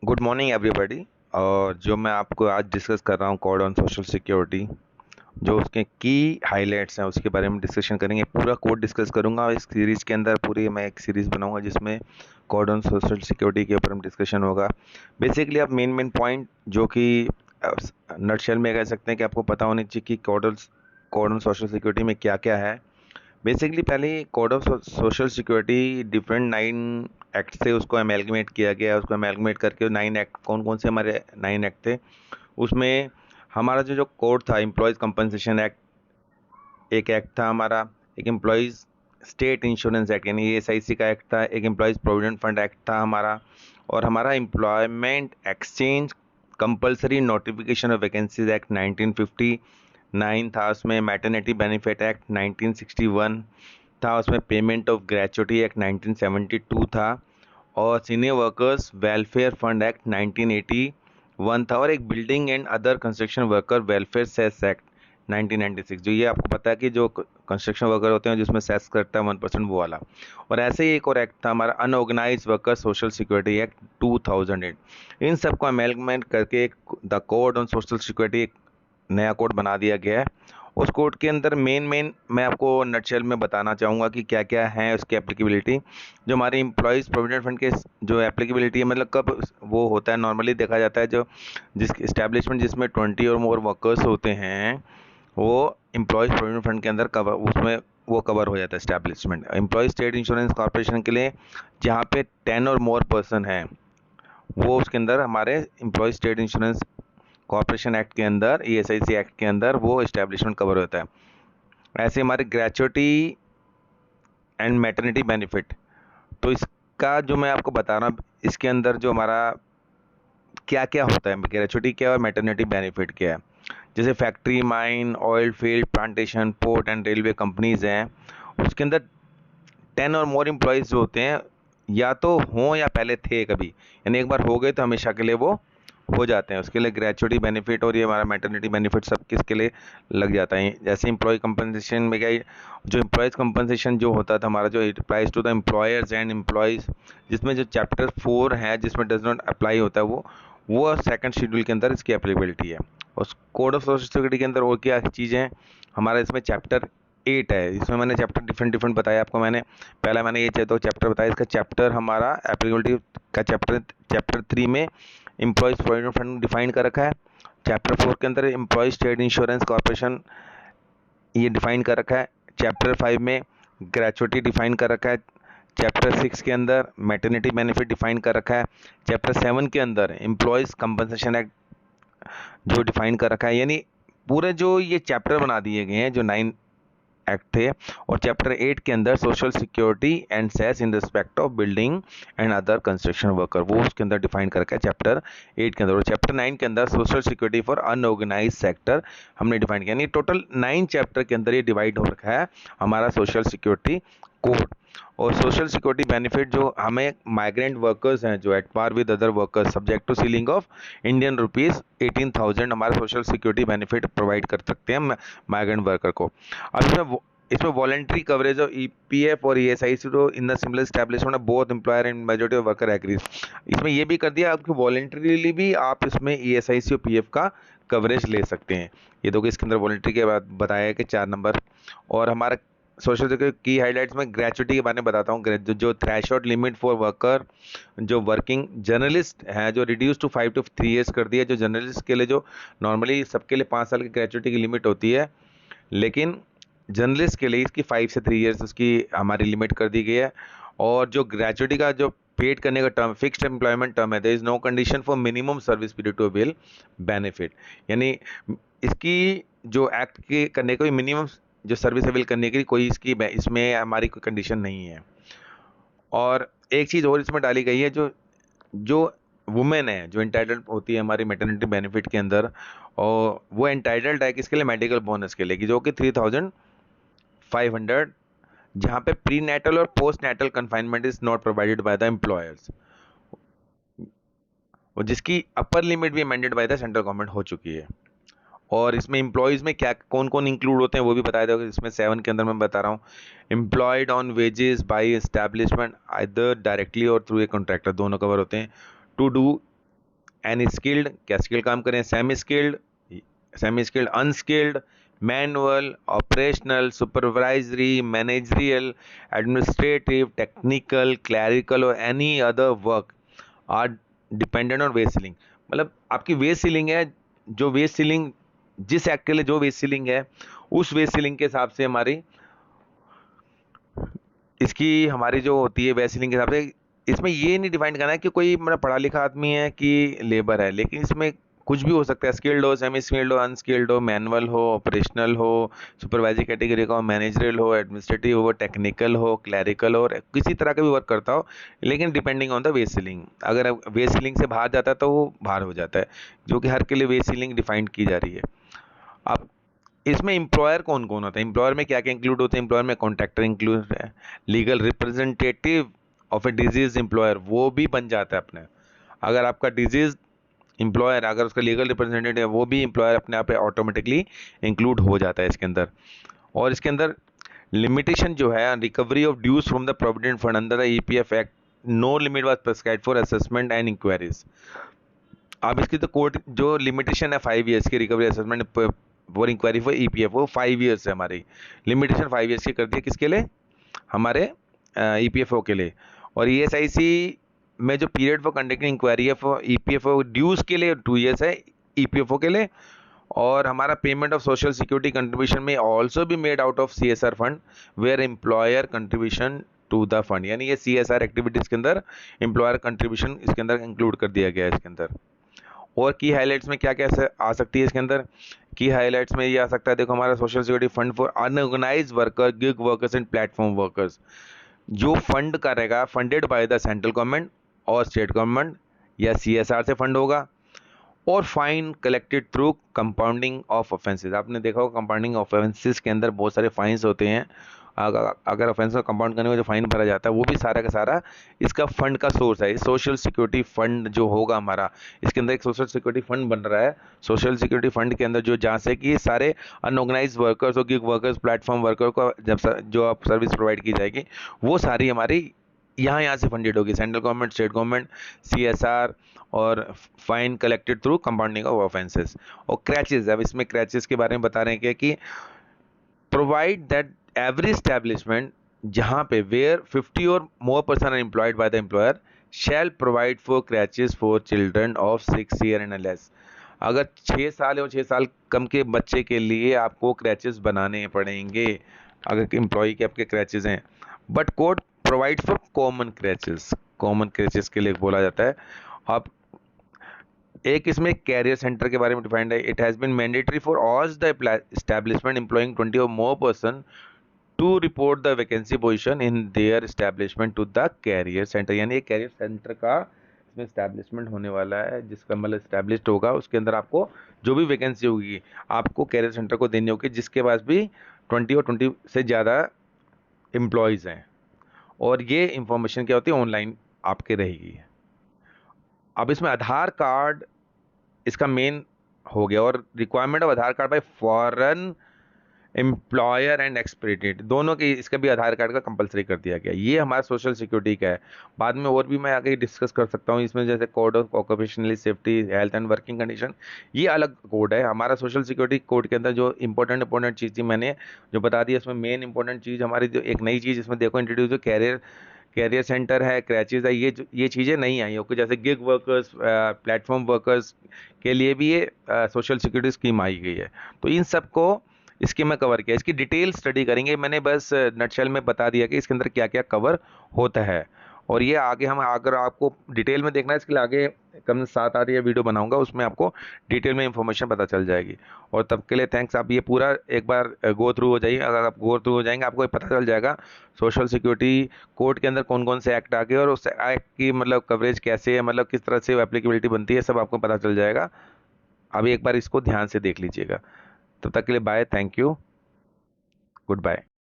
Good morning everybody. और जो मैं आपको आज डिस्कस कर रहा हूँ कोड ऑन सोशल सिक्योरिटी, जो उसके की हाइलाइट्स हैं उसके बारे में डिस्कशन करेंगे। पूरा कोड डिस्कस करूँगा इस सीरीज़ के अंदर। पूरी मैं एक सीरीज़ बनाऊंगा जिसमें कोड ऑन सोशल सिक्योरिटी के ऊपर में डिस्कशन होगा। बेसिकली आप मेन पॉइंट जो कि नटशेल में कह सकते हैं कि आपको पता होनी चाहिए कि कोड ऑन सोशल सिक्योरिटी में क्या क्या है। बेसिकली पहले code of social security different 9 act से उसको अमेलगमेट किया गया। उसको अमेलगमेट करके 9 एक्ट, कौन कौन से हमारे 9 एक्ट थे उसमें। हमारा जो जो कोड था, एम्प्लॉयज़ कंपनसेशन एक्ट एक एक्ट था हमारा। एक एम्प्लॉयज़ स्टेट इंश्योरेंस एक्ट यानी ESIC का एक्ट था। एक एम्प्लॉयज़ प्रोविडेंट फंड एक्ट था हमारा। और हमारा employment exchange compulsory notification of vacancies act 1959 था। उसमें मैटरनिटी बेनिफिट एक्ट 1961 था। उसमें पेमेंट ऑफ ग्रेचुटी एक्ट 1972 था। और senior workers welfare fund act 1981 था। और एक building and other construction worker welfare cess act 1996, जो ये आपको पता है कि जो कंस्ट्रक्शन वर्कर होते हैं जिसमें सेस करता है 1%, वो वाला। और ऐसे ही एक और एक्ट था हमारा unorganised worker social security act 2008। इन सबको अमेलगमेंट करके एक the code on social security एक नया कोड बना दिया गया है। उस कोड के अंदर मेन मैं आपको नटशेल में बताना चाहूँगा कि क्या क्या है उसकी एप्लीकेबिलिटी। जो हमारे एम्प्लॉयज़ प्रोविडेंट फंड के जो एप्लीकेबिलिटी है, मतलब कब वो होता है, नॉर्मली देखा जाता है जो जिस इस्टेब्लिशमेंट जिसमें 20 और मोर वर्कर्स होते हैं, वो एम्प्लॉयज़ प्रोविडेंट फंड के अंदर कवर, उसमें वो कवर हो जाता है establishment. Employees state insurance corporation के लिए जहाँ पे 10 और मोर पर्सन हैं, वो उसके अंदर हमारे employees state insurance corporation act के अंदर, ESIC एक्ट के अंदर वो इस्टेब्लिशमेंट कवर होता है। ऐसे हमारे ग्रेचुटी एंड मैटरनिटी बेनिफिट, तो इसका जो मैं आपको बता रहा हूँ, इसके अंदर जो हमारा क्या क्या होता है, ग्रेचुटी क्या है और मैटरनिटी बेनिफिट क्या है। जैसे factory, mine, oil field, plantation, port and railway companies हैं, उसके अंदर 10 और मोर एम्प्लॉयज़ जो होते हैं, या तो हों या पहले थे कभी, यानी एक बार हो गए तो हमेशा के लिए वो हो जाते हैं। उसके लिए ग्रेचुटी बेनिफिट और ये हमारा मैटरनिटी बेनिफिट सब किसके लिए लग जाता है। जैसे एम्प्लॉय कंपनसेशन में क्या, जो एम्प्लॉयज़ कंपनसेशन जो होता था हमारा, जो it applies to the employers and employees, जिसमें जो चैप्टर 4 है जिसमें डज नॉट अप्लाई होता है, वो सेकंड शेड्यूल के अंदर इसकी एप्लीकेबिलिटी है। और कोड ऑफ सोशल सिक्योरिटी के अंदर और क्या चीज़ें हैं हमारा, इसमें चैप्टर 8 है। इसमें मैंने चैप्टर डिफरेंट बताया आपको। मैंने ये तो चैप्टर बताया, इसका चैप्टर हमारा एप्लीकेबिलिटी का चैप्टर 3 में एम्प्लॉयज़ प्रोविडेंट फंड डिफाइन कर रखा है। चैप्टर 4 के अंदर एम्प्लॉयज़ स्टेट इंश्योरेंस कॉर्पोरेशन ये डिफाइन कर रखा है। चैप्टर 5 में ग्रेचुटी डिफाइन कर रखा है। चैप्टर 6 के अंदर मैटरनिटी बेनिफिट डिफाइन कर रखा है। चैप्टर 7 के अंदर एम्प्लॉयज़ कंपनसेशन एक्ट जो डिफाइन कर रखा है। यानी पूरे जो ये चैप्टर बना दिए गए हैं जो 9 एक्ट थे। और चैप्टर 8 के अंदर social security and cess in respect of building and other construction worker, वो उसके अंदर डिफाइन कर रखा है चैप्टर 8 के अंदर। और चैप्टर 9 के अंदर social security for unorganised sector हमने डिफाइन किया। यानी टोटल 9 चैप्टर के अंदर ये डिवाइड हो रखा है हमारा सोशल सिक्योरिटी कोड। और सोशल सिक्योरिटी बेनिफिट जो हमें माइग्रेंट वर्कर्स हैं जो at par with other workers subject to ceiling of Indian rupees 18,000 हमारा सोशल सिक्योरिटी बेनिफिट प्रोवाइड कर सकते हैं माइग्रेंट वर्कर को। अब इसमें वॉलेंट्री कवरेज ऑफ EPF और ESIC तो in the similar establishment both employer and majority of worker agrees. इसमें ये भी कर दिया आपकी वॉलेंट्रीली भी आप इसमें ESIC और PF का कवरेज ले सकते हैं। ये तो कि इसके अंदर वॉलेंट्री के बाद बताया है कि 4 नंबर। और हमारा सोशल सिक्योरिटी की हाइलाइट्स में ग्रेचुटी के बारे में बताता हूँ। जो थ्रेशोल्ड लिमिट फॉर वर्कर जो वर्किंग जर्नलिस्ट है, जो रिड्यूस टू 5 to 3 years कर दिया। जो जर्नलिस्ट के लिए जो नॉर्मली सबके लिए 5 साल की ग्रेचुटी की लिमिट होती है, लेकिन जर्नलिस्ट के लिए इसकी 5 से 3 years उसकी हमारी लिमिट कर दी गई है। और जो ग्रेचुटी का जो पेड करने का टर्म फिक्स्ड एम्प्लॉयमेंट टर्म है, there is no condition for minimum service period to avail benefit. यानी इसकी जो एक्ट के करने को मिनिमम जो सर्विस अवेल करने के लिए कोई इसमें हमारी कोई कंडीशन नहीं है। और एक चीज़ और इसमें डाली गई है, जो जो वुमेन है जो एंटाइटल्ड होती है हमारी मैटरनिटी बेनिफिट के अंदर, और वो एंटाइटल्ड है किसके लिए, मेडिकल बोनस के लिए, कि जो कि 3,500, जहाँ पे प्री नेटल और post natal confinement is not provided by the employers, और जिसकी अपर लिमिट भी amended by the central government हो चुकी है। और इसमें एम्प्लॉयज़ में क्या कौन कौन इंक्लूड होते हैं वो भी बताया जाएगा। इसमें 7 के अंदर मैं बता रहा हूँ, employed on wages by establishment either directly और थ्रू ए कॉन्ट्रैक्टर, दोनों कवर होते हैं। टू डू एनी स्किल्ड, क्या स्किल्ड काम करें, semi skilled, unskilled, manual, operational, supervisory, managerial, administrative, technical, clerical और any other work are dependent on wage ceiling. मतलब आपकी वेज सीलिंग है, जो वेज सीलिंग जिस एक्ट के लिए जो वेज सीलिंग है, उस वेज सीलिंग के हिसाब से हमारी इसकी हमारी जो होती है वेज सीलिंग के हिसाब से, इसमें ये नहीं डिफाइन करना है कि कोई मतलब पढ़ा लिखा आदमी है कि लेबर है, लेकिन इसमें कुछ भी हो सकता है, स्किल्ड हो, सेमी स्किल्ड हो, अनस्किल्ड हो, मैनुअल हो, ऑपरेशनल हो, सुपरवाइजरी कैटेगरी का हो, मैनेजरियल हो, एडमिनिस्ट्रेटिव हो, टेक्निकल हो, क्लैरिकल हो, और किसी तरह का भी वर्क करता हो, लेकिन depending on the ways ceiling. अगर वेज सीलिंग से बाहर जाता है तो वो बाहर हो जाता है, जो कि हर के लिए वेज सीलिंग डिफाइंड की जा रही है। अब इसमें एम्प्लॉयर कौन कौन होता है, एम्प्लॉयर में क्या क्या इंक्लूड होते हैं, एम्प्लॉयर में कॉन्ट्रैक्टर इंक्लूड है, legal representative of a disease employer वो भी बन जाता है अपने। अगर आपका डिजीज एम्प्लॉयर, अगर उसका लीगल रिप्रेजेंटेटिव है, वो भी एम्प्लॉयर अपने आप ऑटोमेटिकली इंक्लूड हो जाता है इसके अंदर। और इसके अंदर लिमिटेशन जो है, recovery of dues from the provident fund under the EPF act, no limit was prescribed for assessment and inquiries. अब इसकी तो कोर्ट जो लिमिटेशन है 5 ईयर्स की recovery assessment for inquiry for EPF, वो 5 ईयर्स है हमारी लिमिटेशन, 5 ईयर्स की कर दी है किसके लिए, हमारे ईपीएफओ के लिए। और ईएसआईसी में जो पीरियड फॉर कंडक्टिंग इंक्वायरी है फॉर ईपीएफओ ड्यूज के लिए 2 ईयर्स है ईपीएफओ के लिए। और हमारा payment of social security contribution में ऑल्सो भी made out of CSR fund where employer contribution to the fund, यानी ये सीएसआर एक्टिविटीज के अंदर एम्प्लॉयर कंट्रीब्यूशन इसके अंदर इंक्लूड कर दिया गया है इसके अंदर। और की हाइलाइट्स में क्या क्या आ सकती है इसके अंदर, की हाइलाइट्स में ये आ सकता है, देखो हमारा social security fund for unorganised worker, gig workers and platform workers, जो फंड करेगा funded by the central government और स्टेट गवर्नमेंट या सीएसआर से फंड होगा। और fine collected through compounding of offences, आपने देखा होगा कंपाउंडिंग ऑफ ऑफेंसेस के अंदर बहुत सारे फाइन्स होते हैं। अगर ऑफेंस को कंपाउंड करने में जो फाइन भरा जाता है, वो भी सारा का सारा इसका फंड का सोर्स है। सोशल सिक्योरिटी फंड जो होगा हमारा, इसके अंदर एक सोशल सिक्योरिटी फंड बन रहा है। सोशल सिक्योरिटी फंड के अंदर जो जहाँ से कि सारे अनऑर्गेनाइज वर्कर्स और गिग वर्कर्स, प्लेटफॉर्म वर्कर को जब जो आप सर्विस प्रोवाइड की जाएगी, वो सारी हमारी यहाँ से फंडेड होगी, central government, state government, CSR, और fine collected through compounding of offences. और क्रैचेस, अब इसमें क्रैचेस के बारे में बता रहे हैं कि प्रोवाइड दैट एवरी एस्टैब्लिशमेंट जहाँ पे वेयर 50 और more person are employed by the employer shall provide for creches for children of 6 year and less. अगर 6 साल और 6 साल कम के बच्चे के लिए आपको क्रैचेस बनाने पड़ेंगे, अगर एम्प्लॉय के आपके क्रैचेस हैं। But code provide for common creches, common creches के लिए बोला जाता है। अब एक इसमें कैरियर सेंटर के बारे में डिफाइंड है, it has been mandatory for all the establishment employing 20 और more person to report the vacancy position in their establishment to the career centre. यानी एक कैरियर सेंटर का इसमें एस्टैब्लिशमेंट होने वाला है, जिसका मतलब एस्टैब्लिश्ड होगा, उसके अंदर आपको जो भी वैकेंसी होगी आपको कैरियर सेंटर को देनी होगी, जिसके पास भी 20 और 20 से ज़्यादा एम्प्लॉयज़ हैं। और ये इंफॉर्मेशन क्या होती है, ऑनलाइन आपके रहेगी। अब इसमें आधार कार्ड इसका मेन हो गया, और requirement of Aadhaar card by foreign employer and expatriate, दोनों के इसका भी आधार कार्ड का कंपलसरी कर दिया गया। ये हमारा सोशल सिक्योरिटी का है। बाद में और भी मैं आगे डिस्कस कर सकता हूँ इसमें, जैसे code of occupational safety, health and working condition, ये अलग कोड है। हमारा सोशल सिक्योरिटी कोड के अंदर जो इंपॉर्टेंट चीज़ थी मैंने जो बता दी, इसमें मेन इंपॉर्टेंट चीज़ हमारी जो एक नई चीज़ इसमें देखो इंट्रोड्यूस, जो कैरियर सेंटर है, क्रैचेज है, ये चीज़ें नहीं आई हो, जैसे गिग वर्कर्स, प्लेटफॉर्म वर्कर्स के लिए भी ये सोशल सिक्योरिटी स्कीम आई गई है। तो इन सबको इसके में कवर किया, इसकी डिटेल स्टडी करेंगे। मैंने बस नटशेल में बता दिया कि इसके अंदर क्या क्या कवर होता है। और ये आगे हम, अगर आपको डिटेल में देखना है इसके लिए आगे कम 7-8 या वीडियो बनाऊंगा, उसमें आपको डिटेल में इंफॉर्मेशन पता चल जाएगी। और तब के लिए थैंक्स। आप ये पूरा एक बार गो थ्रू हो जाइए, अगर आप गो थ्रू हो जाएंगे आपको पता चल जाएगा सोशल सिक्योरिटी कोड के अंदर कौन कौन से एक्ट आ गए, और उस एक्ट की मतलब कवरेज कैसे है, मतलब किस तरह से एप्लीकेबिलिटी बनती है, सब आपको पता चल जाएगा। अभी एक बार इसको ध्यान से देख लीजिएगा। तब तक के लिए bye, thank you, good bye.